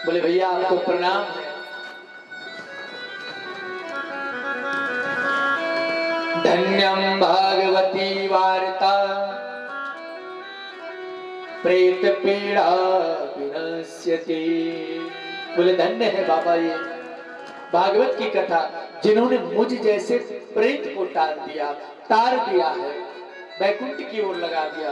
बोले भैया आपको प्रणाम है। धन्यम भागवती वार्ता प्रेत पीड़ा विनश्यति। बोले धन्य है बाबा ये भागवत की कथा, जिन्होंने मुझ जैसे प्रेत को टाल दिया, तार दिया है, वैकुंठ की ओर लगा दिया।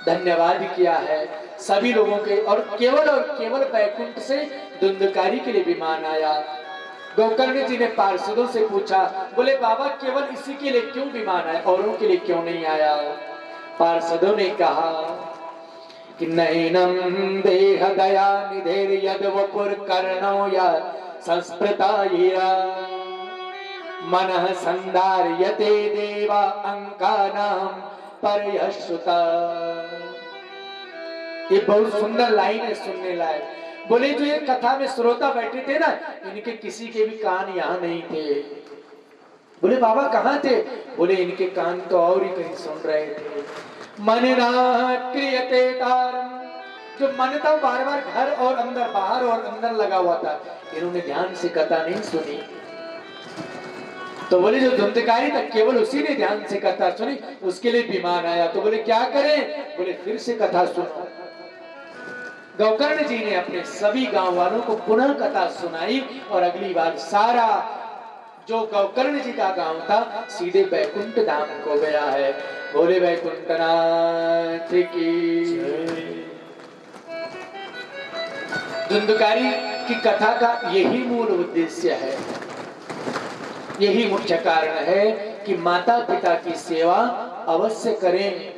धन्यवाद किया है सभी लोगों के, और केवल वैकुंठ से धुंधकारी के लिए विमान आया। गोकर्ण जी ने पार्षदों से पूछा, बोले बाबा केवल इसी के लिए क्यों विमान आया, औरों के लिए क्यों नहीं आया? पार्षदों ने कहा कि नैनम देह दया निधेर यद वपुर कर्णो या संस्कृता मनः संधार्यते देवा अंकानाम परयश्रुता। ये बहुत सुंदर लाइन है, सुनने लायक। बोले जो ये कथा में श्रोता बैठे थे ना, इनके किसी के भी कान यहाँ नहीं थे। बोले बाबा कहाँ थे? बोले इनके कान तो और ही कहीं सुन रहे थे। मन ना क्रियते तारम, जो मन था बार बार घर और अंदर, बाहर और अंदर लगा हुआ था, इन्होंने ध्यान से कथा नहीं सुनी। तो बोले जो धुंधकारी था केवल उसी ने ध्यान से कथा सुनी, उसके लिए विमान आया। तो बोले क्या करें? बोले फिर से कथा सुनो। गोकर्ण जी ने अपने सभी गांव वालों को पुनः कथा सुनाई, और अगली बार सारा जो गोकर्ण जी का गांव था सीधे वैकुंठ धाम को गया है। बोले वैकुंठनाथ की। धुंधकारी की कथा का यही मूल उद्देश्य है, यही मुख्य कारण है कि माता पिता की सेवा अवश्य करें।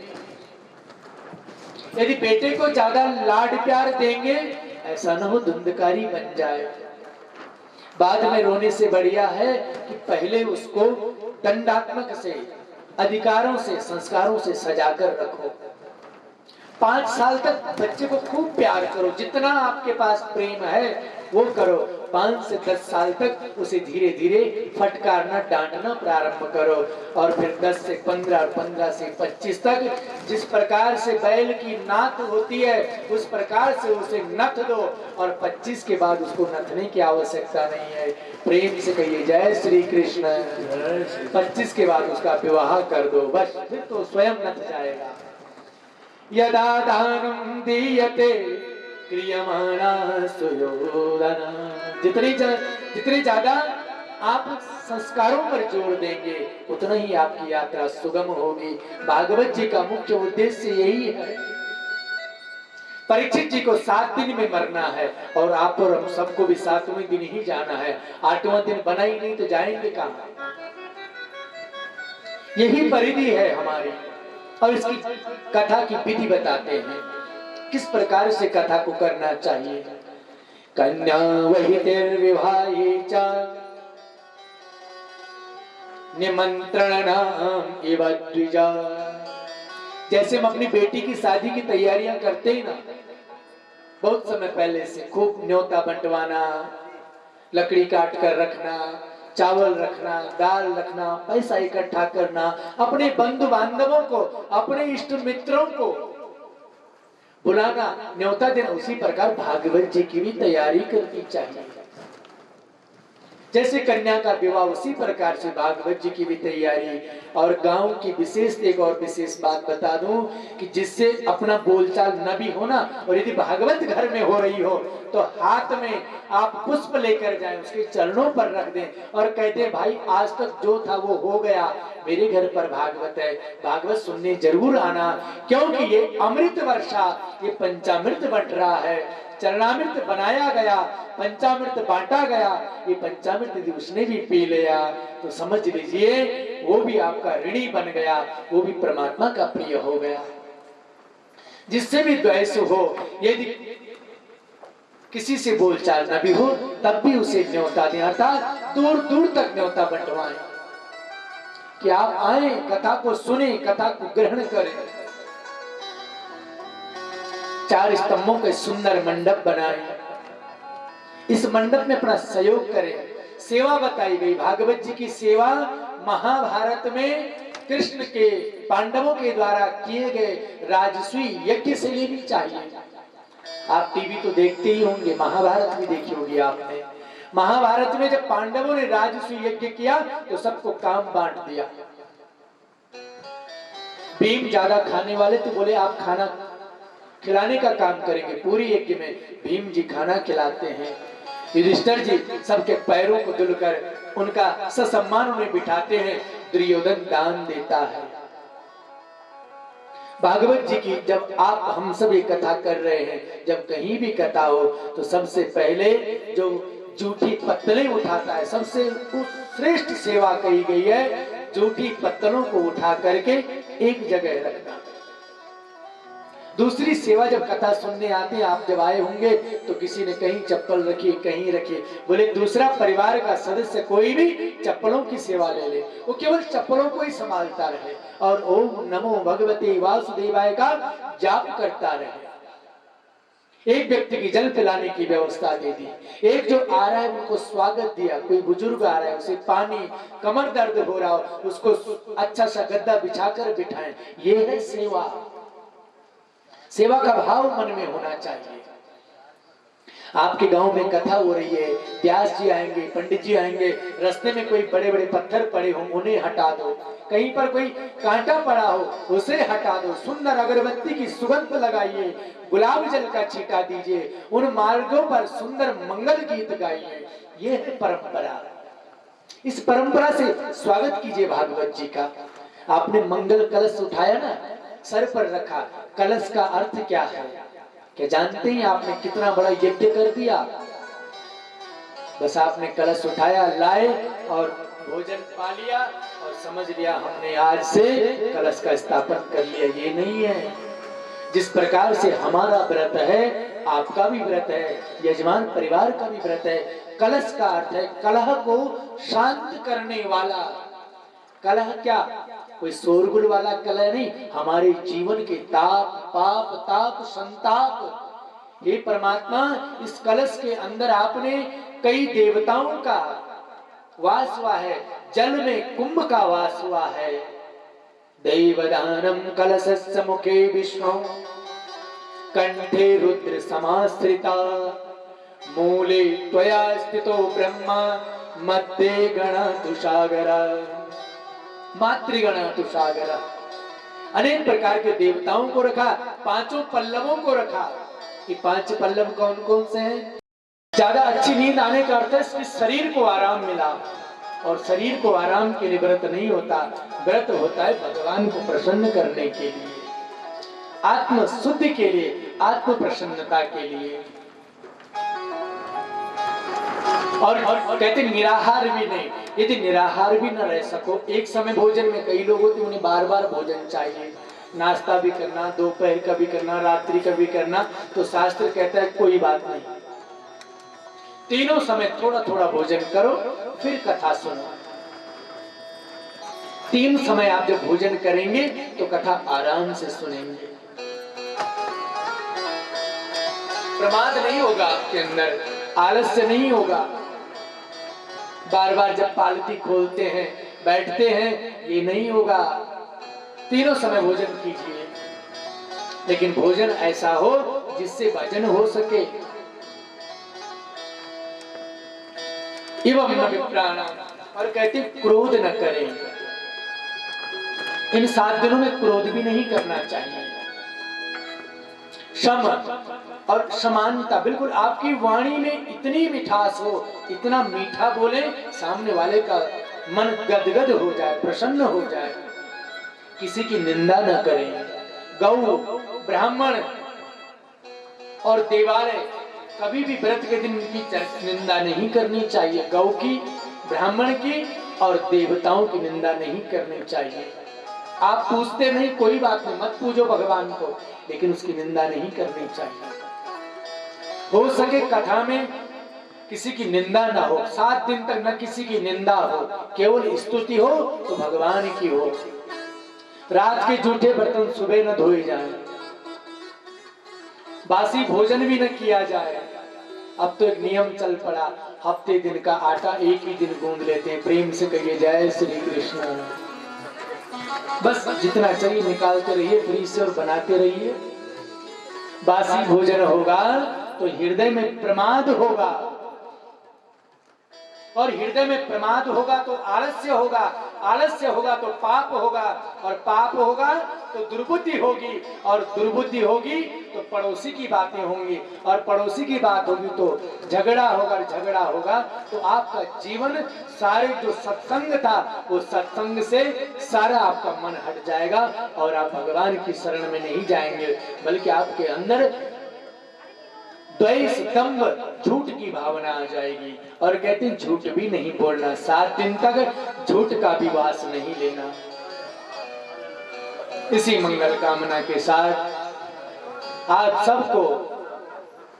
यदि बेटे को ज्यादा लाड प्यार देंगे, ऐसा न हो धुंधकारी बन जाए। बाद में रोने से बढ़िया है कि पहले उसको दंडात्मक से, अधिकारों से, संस्कारों से सजाकर रखो। 5 साल तक बच्चे को खूब प्यार करो, जितना आपके पास प्रेम है वो करो। 5 से 10 साल तक उसे धीरे धीरे फटकारना, डांटना प्रारंभ करो, और फिर 10 से 15 और 15 से 25 तक जिस प्रकार से बैल की नाथ होती है उस प्रकार से उसे नथ दो, और 25 के बाद उसको नथने की आवश्यकता नहीं है। प्रेम से कहिए जय श्री कृष्ण। 25 के बाद उसका विवाह कर दो, बस फिर तो स्वयं नथ जाएगा। यदा दानम दीयते क्रियमाणा सुयोधना। जितने ज्यादा आप संस्कारों पर जोर देंगे उतना ही आपकी यात्रा सुगम होगी। भागवत जी का मुख्य उद्देश्य यही है। परीक्षित जी को 7 दिन में मरना है, और आप और हम सबको भी 7वें दिन ही जाना है। 8वां दिन बना ही नहीं तो जाएंगे कहां? यही परिधि है हमारी, और इसकी कथा की विधि बताते हैं किस प्रकार से कथा को करना चाहिए। कन्या वहितिर्विवाहे च निमंत्रणम इव द्विजा। जैसे हम अपनी बेटी की शादी की तैयारियां करते हैं ना, बहुत समय पहले से खूब न्योता बंटवाना, लकड़ी काट कर रखना, चावल रखना, दाल रखना, पैसा इकट्ठा करना, अपने बंधु बांधवों को, अपने इष्ट मित्रों को बुलाना, न्योता देना। उसी प्रकार भागवत जी की भी तैयारी करनी चाहिए। जैसे कन्या का विवाह उसी प्रकार से भागवत जी की भी तैयारी। और गांव की विशेष एक और विशेष बात बता दूं कि जिससे अपना बोलचाल न भी हो ना, और यदि भागवत घर में हो रही हो तो हाथ में आप पुष्प लेकर जाएं, उसके चरणों पर रख दें और कहते हैं भाई आज तक जो था वो हो गया, मेरे घर पर भागवत है, भागवत सुनने जरूर आना, क्योंकि ये अमृत वर्षा, ये पंचामृत बंट रहा है। चरणामृत बनाया गया, पंचामृत बांटा गया, ये पंचामृत यदि उसने भी पी लिया तो समझ लीजिए वो भी आपका ऋणी बन गया, वो भी परमात्मा का प्रिय हो गया। जिससे भी द्वेष हो, यदि किसी से बोलचाल न भी हो तब भी उसे न्योता दें, अर्थात दूर दूर तक न्योता बंटवाएं कि आप आए, कथा को सुने, कथा को ग्रहण करें। 4 स्तंभों के सुंदर मंडप बनाए, इस मंडप में अपना सहयोग करें। सेवा बताई गई, भागवत जी की सेवा महाभारत में कृष्ण के, पांडवों के द्वारा किए गए राजसूय यज्ञ से लेनी चाहिए। आप टीवी तो देखते ही होंगे, महाभारत भी देखी होगी आपने। महाभारत में जब पांडवों ने राजसूय यज्ञ किया तो सबको काम बांट दिया। भीम ज्यादा खाने वाले तो बोले आप खाना खिलाने का काम करेंगे। पूरी यज्ञ में भीम जी खाना खिलाते हैं। युधिष्ठिर जी सबके पैरों को धुलकर उनका ससम्मान उन्हें बिठाते हैं। दुर्योधन दान देता है। भागवत जी की जब आप हम सब ये कथा कर रहे हैं, जब कहीं भी कथा हो तो सबसे पहले जो जूठी पत्तलें उठाता है, सबसे श्रेष्ठ सेवा कही गई है जूठी पत्तलों को उठा करके एक जगह रखना। दूसरी सेवा जब कथा सुनने आते हैं, आप जब आए होंगे तो किसी ने कहीं चप्पल रखी, कहीं रखी, बोले दूसरा परिवार का सदस्य कोई भी चप्पलों की सेवा ले ले, वो केवल चप्पलों को ही संभालता रहे और ओम नमो भगवते वासुदेवाय का जाप करता रहे। एक व्यक्ति की जल पिलाने की व्यवस्था दे दी, एक जो आ रहा है उनको स्वागत दिया, कोई बुजुर्ग आ रहा है उसे पानी, कमर दर्द हो रहा हो उसको अच्छा सा गद्दा बिछाकर बिठाएं। ये है सेवा। सेवा का भाव मन में होना चाहिए। आपके गांव में कथा हो रही है, व्यास जी आएंगे, पंडित जी आएंगे, रास्ते में कोई बड़े बड़े पत्थर पड़े हो उन्हें हटा दो, कहीं पर कोई कांटा पड़ा हो उसे हटा दो, सुंदर अगरबत्ती की सुगंध लगाइए, गुलाब जल का छींटा दीजिए, उन मार्गों पर सुंदर मंगल गीत गाइए। ये है परंपरा। इस परंपरा से स्वागत कीजिए भागवत जी का। आपने मंगल कलश उठाया ना, सर पर रखा, कलश का अर्थ क्या है? क्या जानते हैं आपने कितना बड़ा यज्ञ कर दिया? बस आपने कलश उठाया, लाए और भोजन पा लिया और समझ लिया हमने आज से कलश का स्थापन कर लिया। ये नहीं है। जिस प्रकार से हमारा व्रत है, आपका भी व्रत है, यजमान परिवार का भी व्रत है। कलश का अर्थ है कलह को शांत करने वाला। कलह क्या? कोई शोरगुल वाला कलह नहीं, हमारे जीवन के ताप, पाप, ताप, संताप। हे परमात्मा, इस कलश के अंदर आपने कई देवताओं का वास हुआ है, जल में कुंभ का वास हुआ है। दैवदानम कलशस्य मुखे विष्णु कंठे रुद्र समाश्रिता मूले त्वया स्थितो ब्रह्मा मध्ये गणतुषागरा मातृगणतुषागरा। अनेक प्रकार के देवताओं को रखा, पांचों पल्लवों को रखा। ये पांच पल्लव कौन कौन से हैं? ज्यादा अच्छी नींद आने का अर्थ है इसके शरीर को आराम मिला, और शरीर को आराम के लिए व्रत नहीं होता। व्रत होता है भगवान को प्रसन्न करने के लिए, आत्म शुद्धि के लिए, आत्म प्रसन्नता के लिए। और कहते निराहार भी नहीं। यदि निराहार भी न रह सको, एक समय भोजन में कई लोग होते उन्हें बार बार भोजन चाहिए, नाश्ता भी करना, दोपहर का भी करना, रात्रि का भी करना, तो शास्त्र कहता है कोई बात नहीं, तीनों समय थोड़ा थोड़ा भोजन करो फिर कथा सुनो। 3 समय आप जब भोजन करेंगे तो कथा आराम से सुनेंगे, प्रमाद नहीं होगा आपके अंदर, आलस्य नहीं होगा। बार बार जब पालती खोलते हैं, बैठते हैं, ये नहीं होगा। तीनों समय भोजन कीजिए, लेकिन भोजन ऐसा हो जिससे भजन हो सके। एवं और कहते क्रोध न करें। इन 7 दिनों में क्रोध भी नहीं करना चाहिए। क्षमा और समानता, बिल्कुल आपकी वाणी में इतनी मिठास हो, इतना मीठा बोले सामने वाले का मन गदगद हो जाए, प्रसन्न हो जाए। किसी की निंदा न करें। गौ, ब्राह्मण और देवालय, कभी भी व्रत के दिन की निंदा नहीं करनी चाहिए। गौ की, ब्राह्मण की और देवताओं की निंदा नहीं करनी चाहिए। आप पूछते नहीं, कोई बात नहीं, मत पूजो भगवान को, लेकिन उसकी निंदा नहीं करनी चाहिए। हो सके कथा में किसी की निंदा ना हो, 7 दिन तक न किसी की निंदा हो, केवल स्तुति हो तो भगवान की हो। रात के जूठे बर्तन सुबह न धोए जाएं, बासी भोजन भी न किया जाए। अब तो एक नियम चल पड़ा, हफ्ते दिन का आटा एक ही दिन गूंद लेते हैं। प्रेम से कहिए जय श्री कृष्ण। बस जितना चाहिए निकालते रहिए फ्रीज से और बनाते रहिए। बासी भोजन होगा तो हृदय में प्रमाद होगा, और हृदय में प्रमाद होगा तो आलस्य होगा, आलस्य होगा तो पाप होगा, और पाप होगा तो दुर्बुद्धि होगी, और दुर्बुद्धि होगी तो पड़ोसी की बातें होंगी, और पड़ोसी की बात होगी तो झगड़ा होगा, झगड़ा होगा तो आपका जीवन सारे जो सत्संग था वो सत्संग से सारा आपका मन हट जाएगा, और आप भगवान की शरण में नहीं जाएंगे, बल्कि आपके अंदर द्वेष, दंभ, झूठ की भावना आ जाएगी। और कहते हैं झूठ भी नहीं बोलना, 7 दिन तक झूठ का भी वास नहीं लेना। इसी मंगल कामना के साथ आप सबको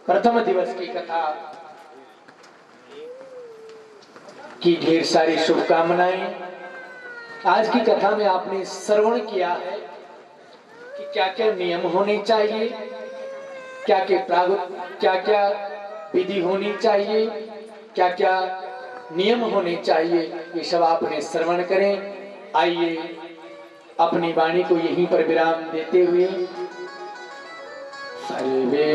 प्रथम दिवस की कथा की ढेर सारी शुभकामनाएं। आज की कथा में आपने श्रवण किया है कि क्या क्या नियम होने चाहिए, क्या क्या विधि होनी चाहिए, क्या क्या नियम होने चाहिए, ये सब आपने श्रवण करें। आइए अपनी वाणी को यहीं पर विराम देते हुए सर्वे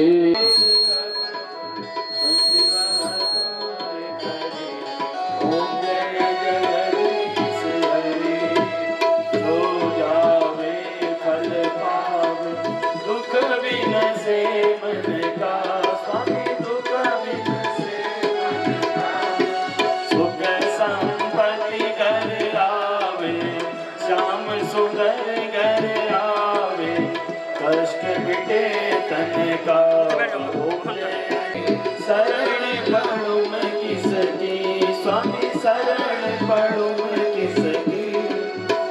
शरण पढ़ू मैं किसकी, स्वामी शरण पढ़ू मैं किसकी,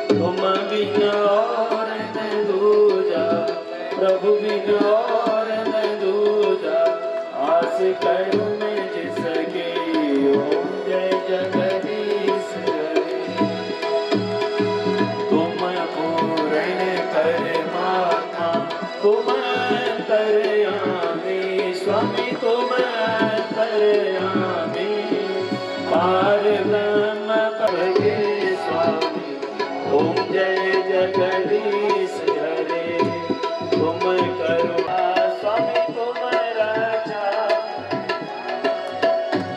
तुम बिन और न दूजा, प्रभु बिन और न दूजा, आस करूं मैं जिसकी, ओम जय जगदीश हरे। तुम पूर्ण परमात्मा, तुम अंतर्यामी, स्वामी तुम अंतर्यामी, पार ब्रह्म पगे स्वामी, ओम जय जगदीश हरे। तुम करुणा स्वामी तुम रक्षा,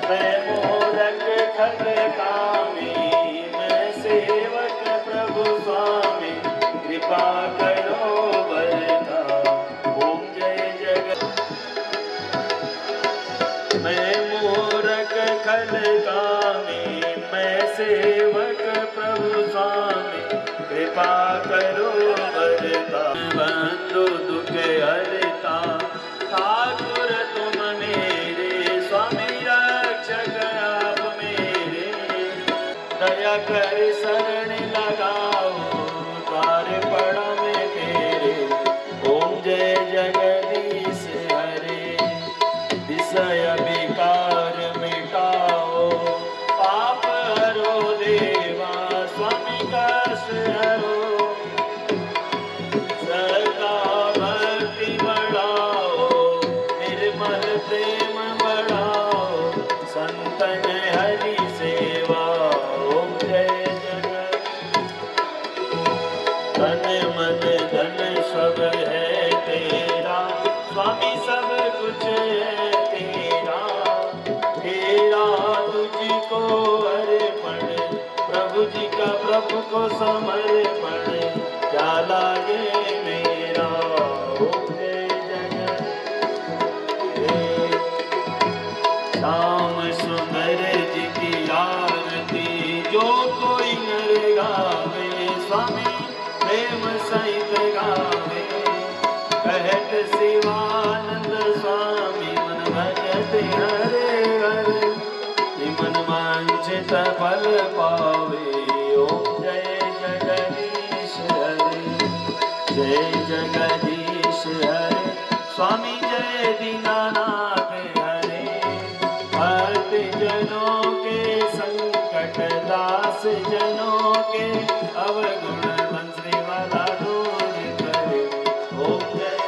मैं मोदक खल कामी, मैं सेवक प्रभु स्वामी, कृपा करो बरता, ओम जय जगत। मैं मूरख खल कामी, मैं सेवक प्रभु स्वामी, कृपा करो बरता, बंधु दुख हरता, ठाकुर तुम मेरे, स्वामी रक्षक आप मेरे, दया कर शरण लगाओ, द्वार पड़ा मैं तेरे, ओम जय जगदीश हरे। विषय विकार मिटाओ, पाप हरो देवा, स्वामी कष्ट हरो, सदा भक्ति बढ़ाओ, निर्मल प्रेम बढ़ाओ, संतन हरि सेवा, ओम जय जगत। तन मन धन सब है तेरा, स्वामी सब कुछ है तेरा, तेरा तुझको अर्पण, प्रभु जी का प्रभु को समर्पण, क्या लागे मेरा, ओम जय जगत। श्याम सुंदर जी की आरती जो कोई नर गावे, स्वामी प्रेम सहित गावे, कहत शिवानंद स्वामी मन भजत हरे हरे, मन वांछित फल पावे, ओम जय जगदीश हरे, जय जगदीश हरे, स्वामी जय दीनानाथ हरे, भक्त जनों के संकट, दास जनों के अवगुण, बंसरी वाला दूर करे, ओम जय।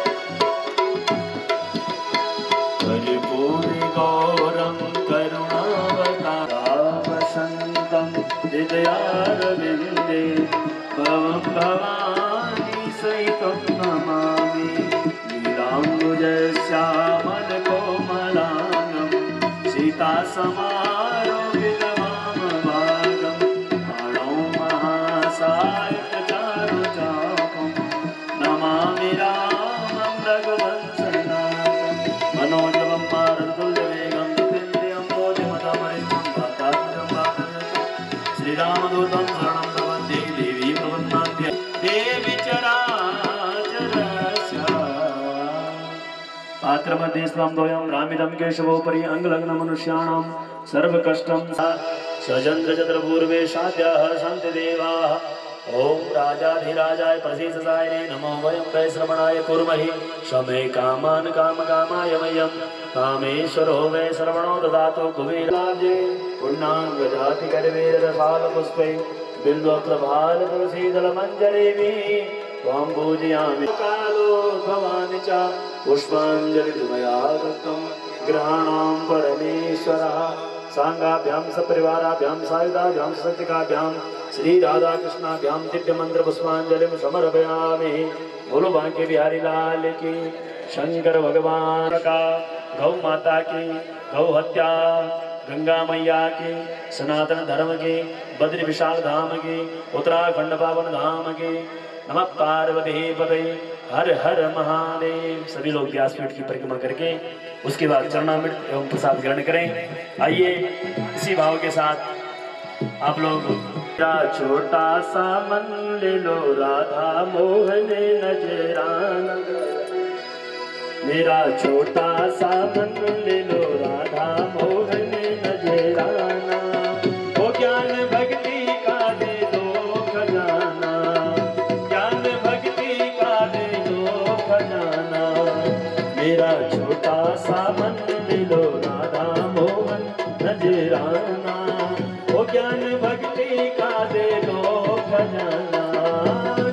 परिपूर्ण गौरम करुणावतारम, वसंतम हृदयारविंदे, भवं भवानी सहितं नमामि, लीलाम्बुजय समारोपितवाम भागं ताणौ महासायकचारुचापं नमामि रामं रघुवंशनाथं मनोजवं मारुतुल्यवेगं जितेन्द्रियं बोधिमतामरितं वातात्म्यं वादयतु श्रीरामदूतं शरणं प्रपद्ये देवी प्रपन्नाद्य देवी चराचरस्य पात्रमध्ये स्वाम्भोऽयं रामिदं केशवोपरि अङ्गलग्नमनुष्याणां सर्वकष्टं सचन्द्रचतुर्पूर्वेशाद्याः सन्ति देवाः ॐ राजाधिराजाय प्रसीदसायिने नमो वयं वै श्रवणाय कुर्महि शमे कामान् कामकामाय मह्यं कामेश्वरो वै श्रवणो ददातु कुबेराब्जे पूर्णाङ्गजातिकरवेरसालपुष्पै बिल्वप्रभालतुलसीदलमञ्जरीभिः त्वां पूजयामि कालो भवानि च पुष्पाञ्जलिर्मया कृतं ग्रहाणां परमेश्वरः सांगाभ्यां सपरिवाराभ्यां सायुधाभ्यां सत्यकाभ्यां श्रीराधाकृष्णाभ्यां दिव्यमन्त्रपुष्पाञ्जलिं समर्पयामि। बोलो बांके बिहारी लाल की, शंकर भगवान का, गौ माता की, गौ हत्या गंगा मैया की, सनातन धर्म की, बद्री विशाल धाम की, उत्तराखंड पावन धाम की, नमः पार्वती पते हर हर महादेव। सभी लोग व्यासपीठ की परिक्रमा करके उसके बाद चरणामृत एवं प्रसाद ग्रहण करें। आइए इसी भाव के साथ आप लोग मेरा छोटा सा मन ले लो राधा मोहन नजराना, मेरा छोटा सा मन ले लो राधा मोहन नजराना, वो ज्ञान भक्ति का दे दो खजाना, ज्ञान भक्ति का दे दो खजाना, मेरा छोटा सा मन ले लो राधा मोहन नजराना, वो ज्ञान भक्ति का दे दो खजाना,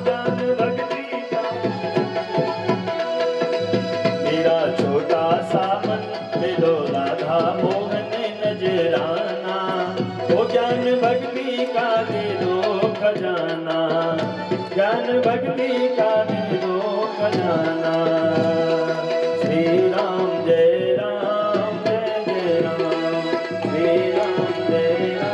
ज्ञान भक्ति का मेरा छोटा सा मन ले लो राधा मोहन नजराना, वो ज्ञान भक्ति का दे दो खजाना, ज्ञान भक्ति का दे दो खजाना। श्री राम जय राम जय जय राम, श्री राम जय राम।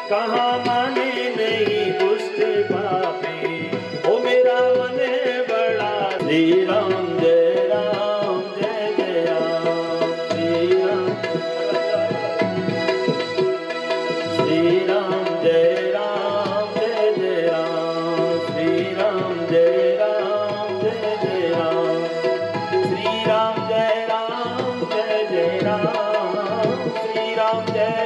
कहाँ माने नहीं दुष्ट पापी, ओ मेरा मन बड़ा। श्री राम जय राम जय जय राम, श्री राम श्री राम जय राम जय जय राम, श्री राम जय राम जय जय राम, श्री राम जय राम जय जय राम, श्री राम जय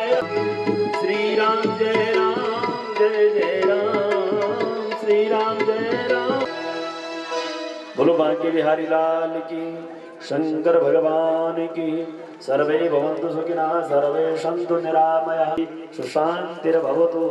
श्री राम जय राम जय जय राम, श्री राम जय राम। बोलो बांके बिहारी लाल की, शंकर भगवान की। सर्वे भवन्तु सुखिनः, सर्वे सन्तु निरामयाः, सुशान्तिर्भवतु।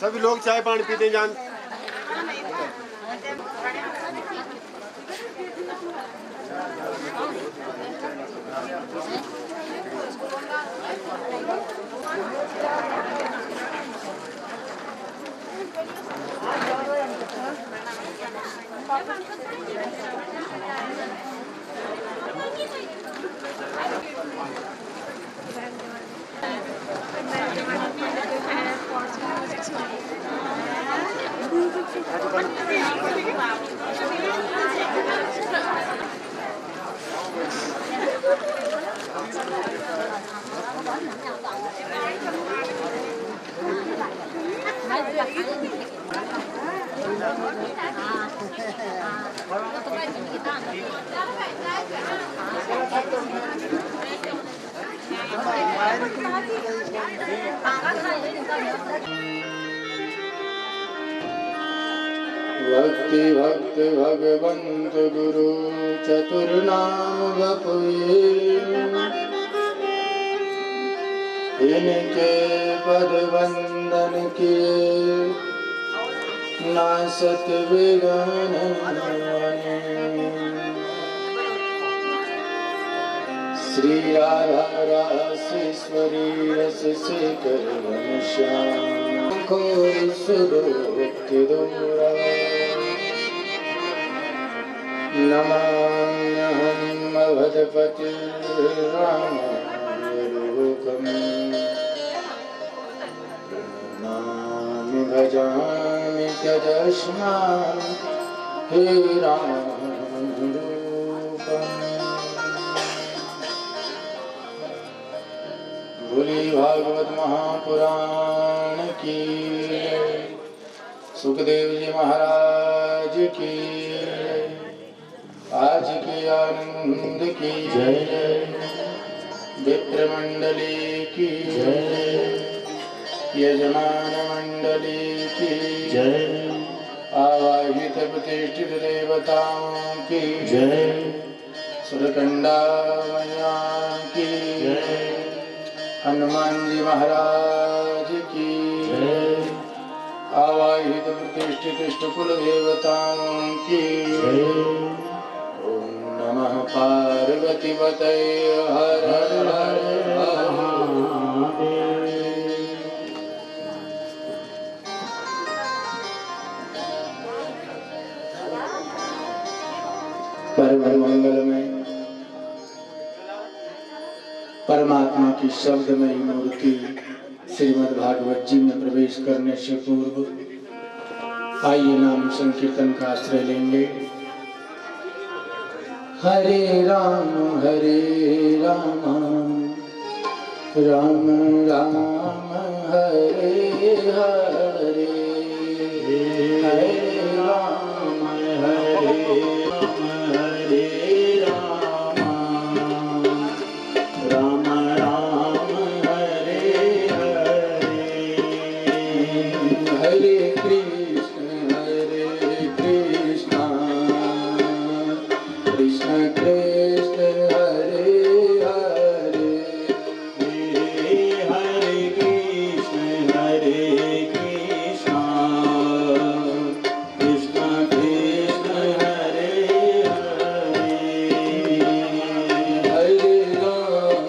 सभी लोग चाय पानी पीते जान। भक्ति भक्त भगवंत गुरु चतुर्नाम बपुए इनके पद वंदन किए नासत विघ्न श्री राधा रासेश्वरी रस शेखर घनश्याम घोर सुदोक्ति दूरा नमाम्यहम् अवधपति रामानुजरूपम् नमामि भजामि त्यजस्मान् हे रामरूपम् बोली भागवत महापुराण की सुखदेव जी महाराज की आज की आनंद की जय विप्र मंडली की जय यजमान मंडली की जय आवाहित प्रतिष्ठित देवताओं की जय सुरकंडा मैया की जय हनुमान जी महाराज की जय आवाहित प्रतिष्ठित इष्ट कुल देवताओं की जय ओम नमः पार्वती पतये हर हर हर महादेव। परम मंगलमय परमात्मा की शब्दमयी मूर्ति श्रीमद् भागवत जी में प्रवेश करने से पूर्व आइए नाम संकीर्तन का आश्रय लेंगे। हरे राम राम राम हरे हरे हरे राम हरे राम राम राम हरे हरे हरे कृष्ण कृष्ण कृष्ण हरे हरे हरे कृष्ण कृष्ण कृष्ण हरे हरे हरे राम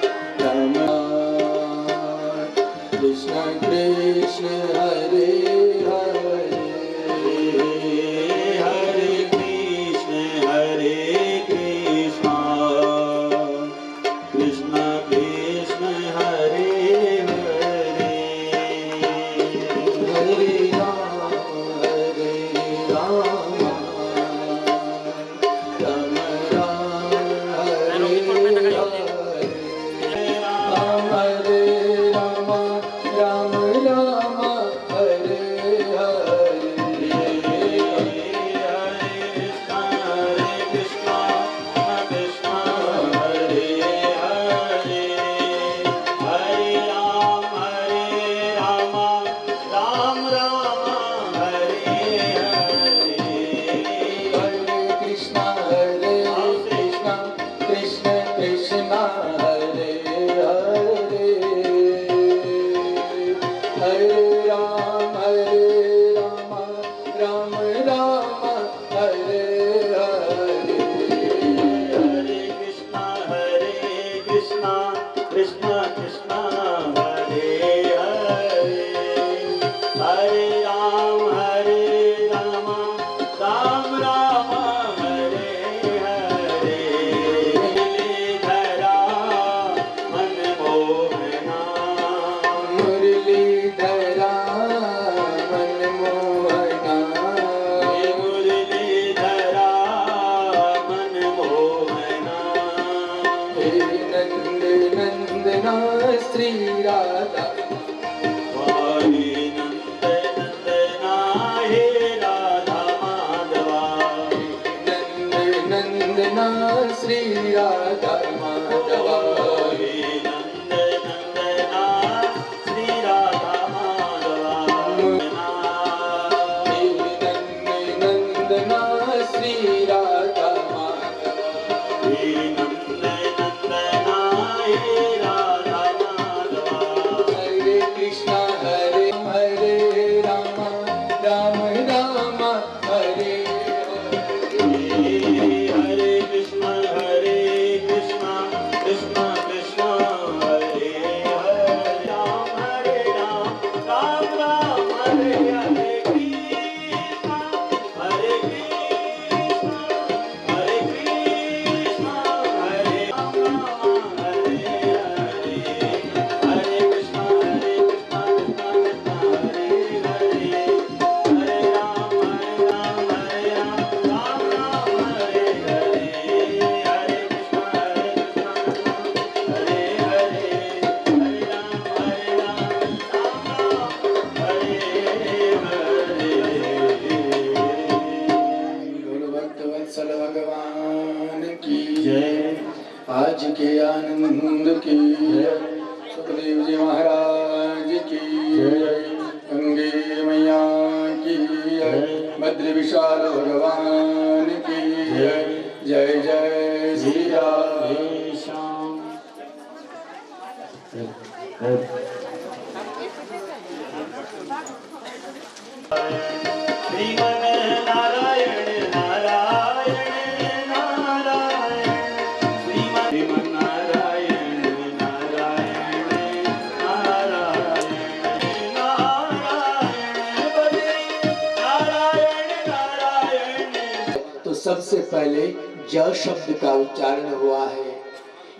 राम कृष्ण कृष्ण हरे हरे हरे कृष्ण कृष्ण कृष्ण हरे हरे हरे राम राम हरे राम हरे राम हरे नंदना श्री राधा माधवा आज के आनंद की सुखदेव जी महाराज की गंगे मैया की भद्र विशाल भगवान की जय जय श्री राम। श्रीमन नारायण नारायण नारायण श्रीमन नारायण नारायण नारायण नारायण नारायण नारायण। तो सबसे पहले ज शब्द का उच्चारण हुआ है।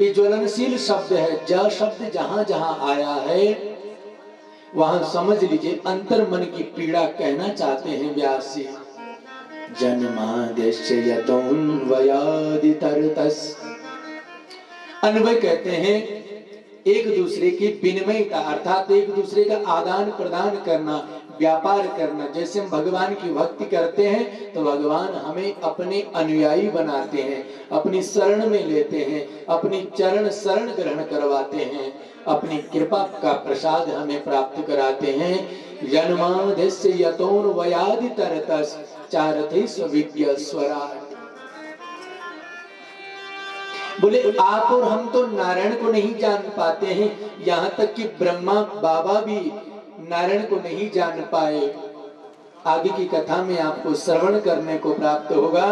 ये ज्वलनशील शब्द है। ज शब्द जहां जहां आया है वहां समझ लीजिए अंतर मन की पीड़ा कहना चाहते हैं व्यास जी। जन्माद्यस्य यतोऽन्वयादितरतस्। अन्वय कहते हैं एक दूसरे की विनिमयता अर्थात एक दूसरे का आदान प्रदान करना, व्यापार करना। जैसे हम भगवान की भक्ति करते हैं तो भगवान हमें अपने अनुयायी बनाते हैं, अपनी शरण में लेते हैं, अपनी चरण शरण ग्रहण करवाते हैं, अपनी कृपा का प्रसाद हमें प्राप्त कराते हैं। जन्माद्यस्य यतोऽन्वयादितरतस् चारथैष विद्या स्वराट्। बोले आप और हम तो नारायण को नहीं जान पाते हैं, यहाँ तक कि ब्रह्मा बाबा भी नारायण को नहीं जान पाए। आगे की कथा में आपको श्रवण करने को प्राप्त होगा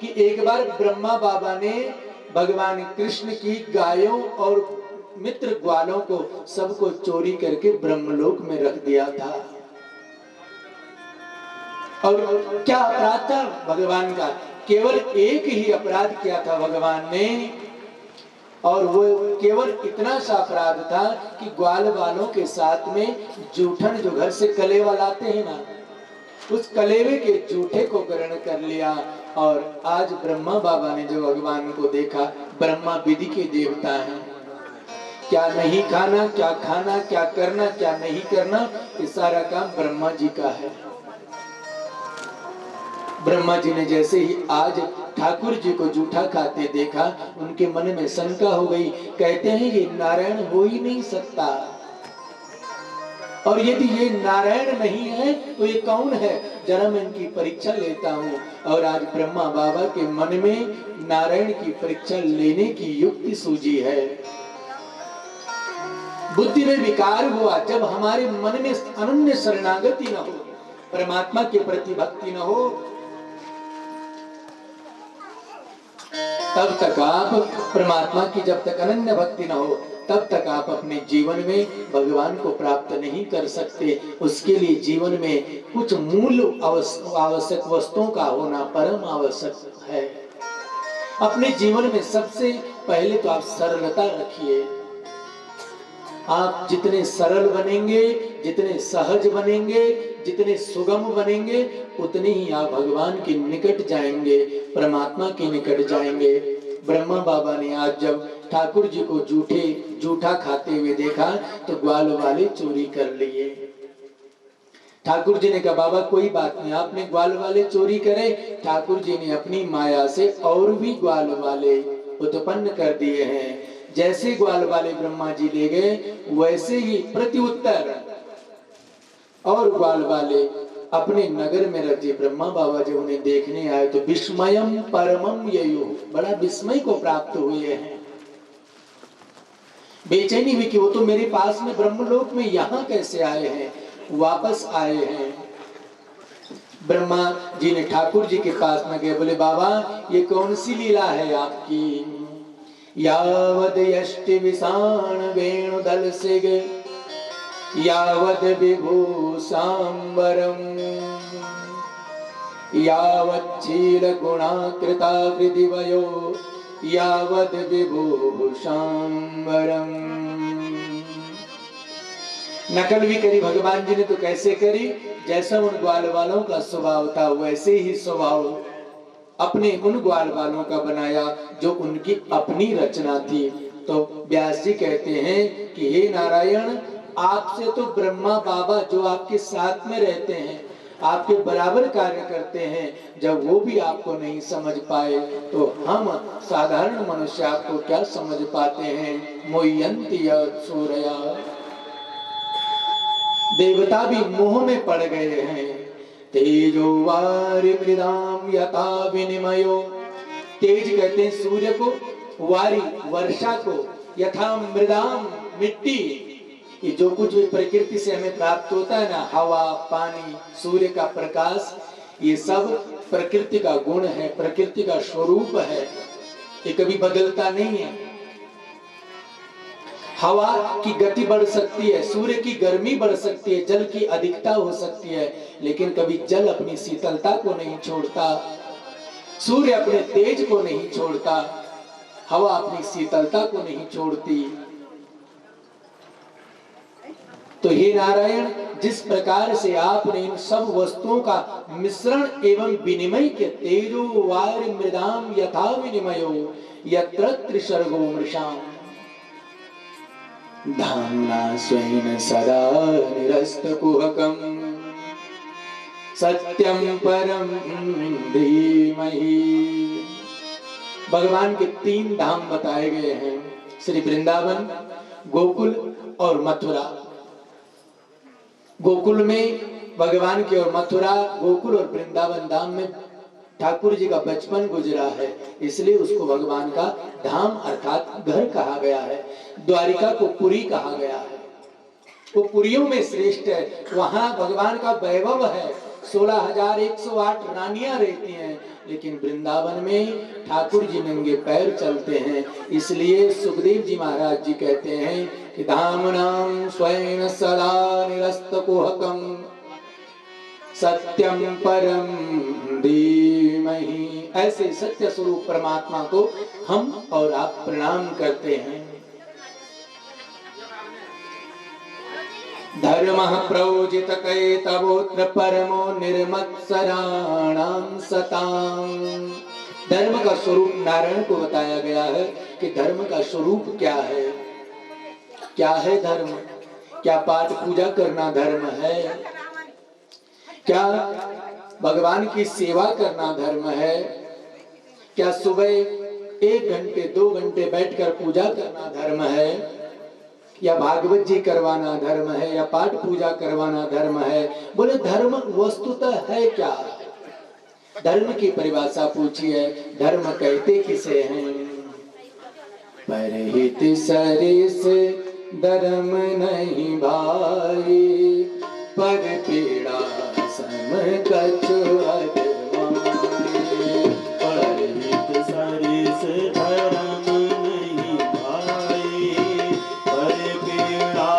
कि एक बार ब्रह्मा बाबा ने भगवान कृष्ण की गायों और मित्र ग्वालों को सबको चोरी करके ब्रह्मलोक में रख दिया था। और क्या अपराध था भगवान का? केवल एक ही अपराध किया था भगवान ने, और वो केवल इतना सा अपराध था कि ग्वाल वालों के साथ में जूठन जो घर से कलेवा लाते हैं ना, उस कलेवे के जूठे को ग्रहण कर लिया। और आज ब्रह्मा बाबा ने जो भगवान को देखा, ब्रह्मा विधि के देवता हैं, क्या नहीं खाना, क्या खाना, क्या करना, क्या नहीं करना, ये सारा काम ब्रह्मा जी का है। ब्रह्मा जी ने जैसे ही आज ठाकुर जी को जूठा खाते देखा, उनके मन में शंका हो गई। कहते हैं ये नारायण हो ही नहीं सकता, और यदि ये नारायण नहीं है तो ये कौन है? जरा मैं इनकी परीक्षा लेता हूँ। और आज ब्रह्मा बाबा के मन में नारायण की परीक्षा लेने की युक्ति सूझी है। बुद्धि में विकार हुआ। जब हमारे मन में अनन्य शरणागति न हो, परमात्मा के प्रति भक्ति न हो, तब तक आप परमात्मा की जब तक अनन्य भक्ति न हो, तब तक आप अपने जीवन में भगवान को प्राप्त नहीं कर सकते। उसके लिए जीवन में कुछ मूल आवश्यक वस्तुओं का होना परम आवश्यक है। अपने जीवन में सबसे पहले तो आप सरलता रखिए। आप जितने सरल बनेंगे, जितने सहज बनेंगे, जितने सुगम बनेंगे, उतने ही आप भगवान के निकट जाएंगे, परमात्मा के निकट जाएंगे। ब्रह्मा बाबा ने आज जब ठाकुर जी को जूठा खाते हुए देखा तो ग्वाल वाले चोरी कर लिए। ठाकुर जी ने कहा बाबा कोई बात नहीं, आपने ग्वाल वाले चोरी करे, ठाकुर जी ने अपनी माया से और भी ग्वाल वाले उत्पन्न कर दिए हैं। जैसे ग्वाल वाले ब्रह्मा जी ले गए वैसे ही प्रत्युत्तर और ग्वाल वाले अपने नगर में रख दिए। ब्रह्मा बाबा जब उन्हें देखने आए तो विस्मयम परमम ययो, बड़ा विस्मय को प्राप्त हुए हैं। बेचैनी हुई कि वो तो मेरे पास में ब्रह्मलोक में यहाँ कैसे आए हैं, वापस आए हैं। ब्रह्मा जी ने ठाकुर जी के पास में गए, बोले बाबा ये कौन सी लीला है आपकी। यावद यष्टि विषाण वेणुदल से गए यावद विभूषांबरम यावच्छील गुणाकृता विधिवयो यावद विभूषांबरम। नकल भी करी भगवान जी ने तो कैसे करी, जैसा उन ग्वाल वालों का स्वभाव था वैसे ही स्वभाव अपने उन ग्वाल वालों का बनाया जो उनकी अपनी रचना थी। तो व्यास जी कहते हैं कि हे नारायण, आपसे तो ब्रह्मा बाबा जो आपके साथ में रहते हैं, आपके बराबर कार्य करते हैं, जब वो भी आपको नहीं समझ पाए तो हम साधारण मनुष्य आपको क्या समझ पाते हैं। मोयंती सूर्या, देवता भी मोह में पड़ गए हैं। तेजो वारि मृदाम यथा विनिमयो, तेज कहते हैं सूर्य को, वारी वर्षा को, यथा मृदाम मिट्टी, ये जो कुछ भी प्रकृति से हमें प्राप्त होता है ना, हवा पानी सूर्य का प्रकाश, ये सब प्रकृति का गुण है, प्रकृति का स्वरूप है, ये कभी बदलता नहीं है। हवा की गति बढ़ सकती है, सूर्य की गर्मी बढ़ सकती है, जल की अधिकता हो सकती है, लेकिन कभी जल अपनी शीतलता को नहीं छोड़ता, सूर्य अपने तेज को नहीं छोड़ता, हवा अपनी शीतलता को नहीं छोड़ती। तो हे नारायण, जिस प्रकार से आपने इन सब वस्तुओं का मिश्रण एवं विनिमय के, तेजो वारि मृदाम यथा विनिमयो यत्र त्रिसर्गो मृषाम धाम्ना स्वेन सदा निरस्तकुहकं सत्यं परम धीमहि। भगवान के 3 धाम बताए गए हैं, श्री वृंदावन, गोकुल और मथुरा। गोकुल में भगवान के और मथुरा, गोकुल और वृंदावन धाम में ठाकुर जी का बचपन गुजरा है, इसलिए उसको भगवान का धाम अर्थात घर कहा गया है। द्वारिका को पुरी कहा गया है, वो पुरियों में श्रेष्ठ है, वहां भगवान का वैभव है, 16,108 रानियां रहती हैं, लेकिन वृंदावन में ठाकुर जी नंगे पैर चलते हैं। इसलिए सुखदेव जी महाराज जी कहते हैं कि धामनाम स्वयं सदा निरस्तकुहकं सत्यम परम धीमहि। ऐसे सत्य स्वरूप परमात्मा को हम और आप प्रणाम करते हैं। धर्मः प्रोजित कैतवोत्र परमो निर्मत्सराणां सतां। धर्म का स्वरूप नारायण को बताया गया है कि धर्म का स्वरूप क्या है। क्या है धर्म? क्या पाठ पूजा करना धर्म है? क्या भगवान की सेवा करना धर्म है? क्या सुबह 1 घंटे 2 घंटे बैठकर पूजा करना धर्म है? या भागवत जी करवाना धर्म है? या पाठ पूजा करवाना धर्म है? बोले धर्म वस्तुतः है क्या? धर्म की परिभाषा पूछी है। धर्म कहते किसे हैं? परहित सरिस धर्म नहीं भाई, पर पीड़ा सम कछु अधमाई। परहित सरिस धर्म नहीं भाई, पर पीड़ा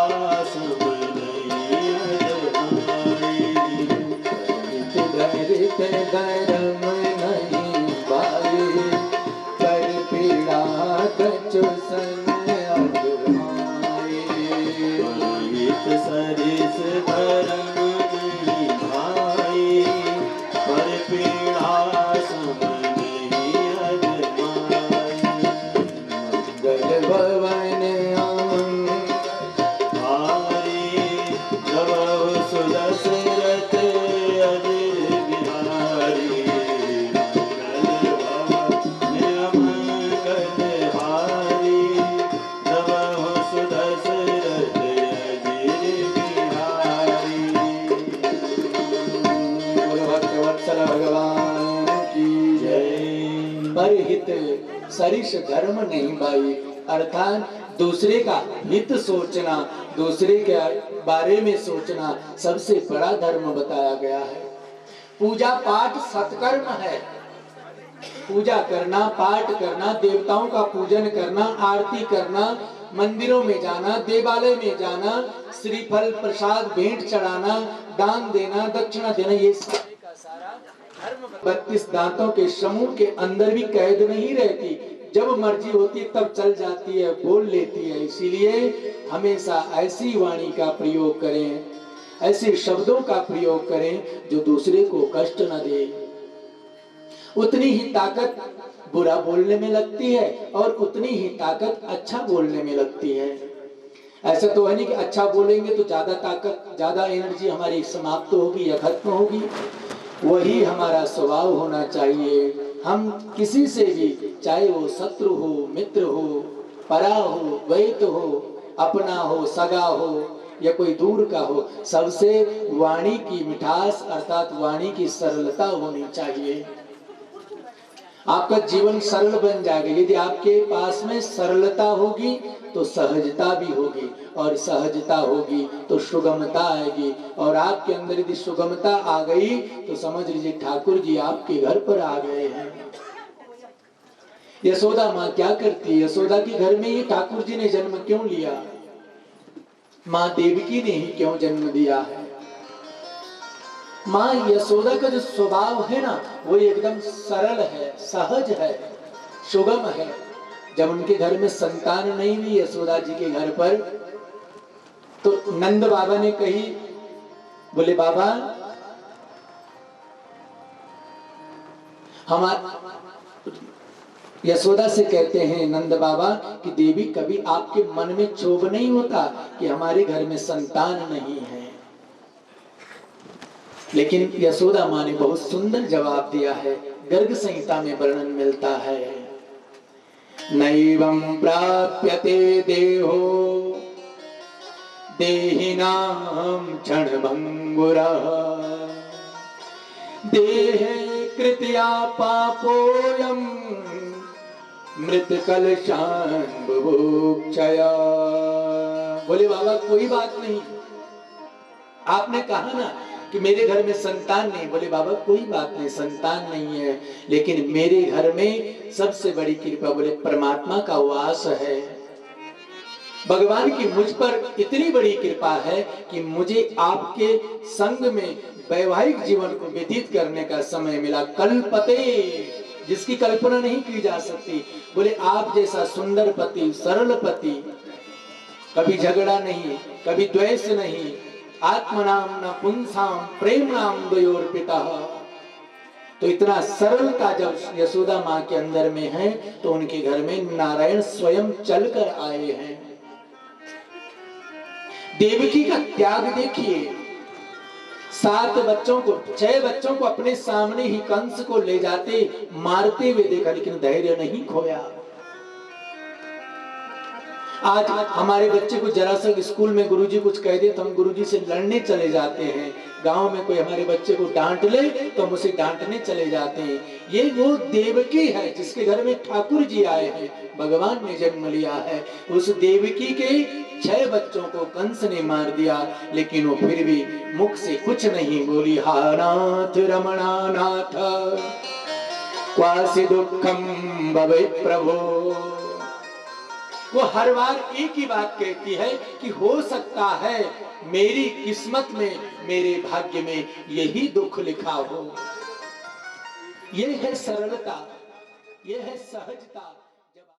सम नहीं अधमाई। परहित धर्म नहीं भाई, पर पीड़ा कछु सन अधमाई। परहित सरिस धर्म नहीं भाई, पर पीड़ा सम नहीं अधमाई। मंगल भवन हरि जब सुदशरथ पर हित सरिस धर्म नहीं भाई। अर्थात दूसरे का हित सोचना, दूसरे के बारे में सोचना सबसे बड़ा धर्म बताया गया है। पूजा पाठ सत्कर्म है। पूजा करना, पाठ करना, देवताओं का पूजन करना, आरती करना, मंदिरों में जाना, देवालय में जाना, श्रीफल प्रसाद भेंट चढ़ाना, दान देना, दक्षिणा देना, ये सारे का सारा धर्म। 32 दांतों के समूह के अंदर भी कैद नहीं रहती, जब मर्जी होती तब चल जाती है, बोल लेती है। इसीलिए हमेशा ऐसी वाणी का प्रयोग करें, ऐसे शब्दों का प्रयोग करें जो दूसरे को कष्ट न दे। उतनी ही ताकत बुरा बोलने में लगती है और उतनी ही ताकत अच्छा बोलने में लगती है। ऐसा तो है नहीं कि अच्छा बोलेंगे तो ज्यादा ताकत, ज्यादा एनर्जी हमारी समाप्त होगी या खत्म होगी। वही हमारा स्वभाव होना चाहिए। हम किसी से भी, चाहे वो शत्रु हो, मित्र हो, परा हो, द्वैत हो, अपना हो, सगा हो या कोई दूर का हो, सबसे वाणी की मिठास अर्थात वाणी की सरलता होनी चाहिए। आपका जीवन सरल बन जाएगा। यदि आपके पास में सरलता होगी तो सहजता भी होगी, और सहजता होगी तो सुगमता आएगी, और आपके अंदर यदि सुगमता आ गई तो समझ लीजिए ठाकुर जी आपके घर पर आ गए हैं। यशोदा माँ क्या करती है? यशोदा के घर में ही ठाकुर जी ने जन्म क्यों लिया? माँ देवकी ने ही क्यों जन्म दिया है? माँ यशोदा का जो स्वभाव है ना, वो एकदम सरल है, सहज है, सुगम है। जब उनके घर में संतान नहीं हुई यशोदा जी के घर पर, तो नंद बाबा ने कही, बोले बाबा यशोदा से कहते हैं नंद बाबा कि देवी कभी आपके मन में क्षोभ नहीं होता कि हमारे घर में संतान नहीं है? लेकिन यशोदा माँ ने बहुत सुंदर जवाब दिया है, गर्ग संहिता में वर्णन मिलता है, नैवं प्राप्यते देहो देहिनां क्षणभंगुरः देहे कृत्या पापोऽयं मृतकलशान् बुभुक्षया। बोले बाबा कोई बात नहीं, आपने कहा ना कि मेरे घर में संतान नहीं। बोले बाबा कोई बात नहीं, संतान नहीं है, लेकिन मेरे घर में सबसे बड़ी कृपा बोले परमात्मा का वास है। भगवान की मुझ पर इतनी बड़ी कृपा है कि मुझे आपके संग में वैवाहिक जीवन को व्यतीत करने का समय मिला। कल्पते, जिसकी कल्पना नहीं की जा सकती। बोले आप जैसा सुंदर पति, सरल पति, कभी झगड़ा नहीं, कभी द्वेष नहीं, आत्मनाम न पुंसाम प्रेम नाम द्वयोर्पिता। तो इतना सरलता जब यशोदा माँ के अंदर में है तो उनके घर में नारायण स्वयं चलकर आए हैं। देवकी का त्याग देखिए, 7 बच्चों को, 6 बच्चों को अपने सामने ही कंस को ले जाते, मारते हुए देखा, लेकिन धैर्य नहीं खोया। आज हमारे बच्चे को जरा सा स्कूल में गुरुजी कुछ कह दे तो हम गुरुजी से लड़ने चले जाते हैं। गांव में कोई हमारे बच्चे को डांट ले तो हम उसे डांटने चले जाते हैं। ये वो देवकी है जिसके घर में ठाकुर जी आए हैं, भगवान ने जन्म लिया है। उस देवकी के 6 बच्चों को कंस ने मार दिया, लेकिन वो फिर भी मुख से कुछ नहीं बोली। हा नाथ रमणा नाथ क्वासि दुखम भवे प्रभो। वो हर बार एक ही बात कहती है कि हो सकता है मेरी किस्मत में, मेरे भाग्य में यही दुख लिखा हो। ये है सरलता, ये है सहजता।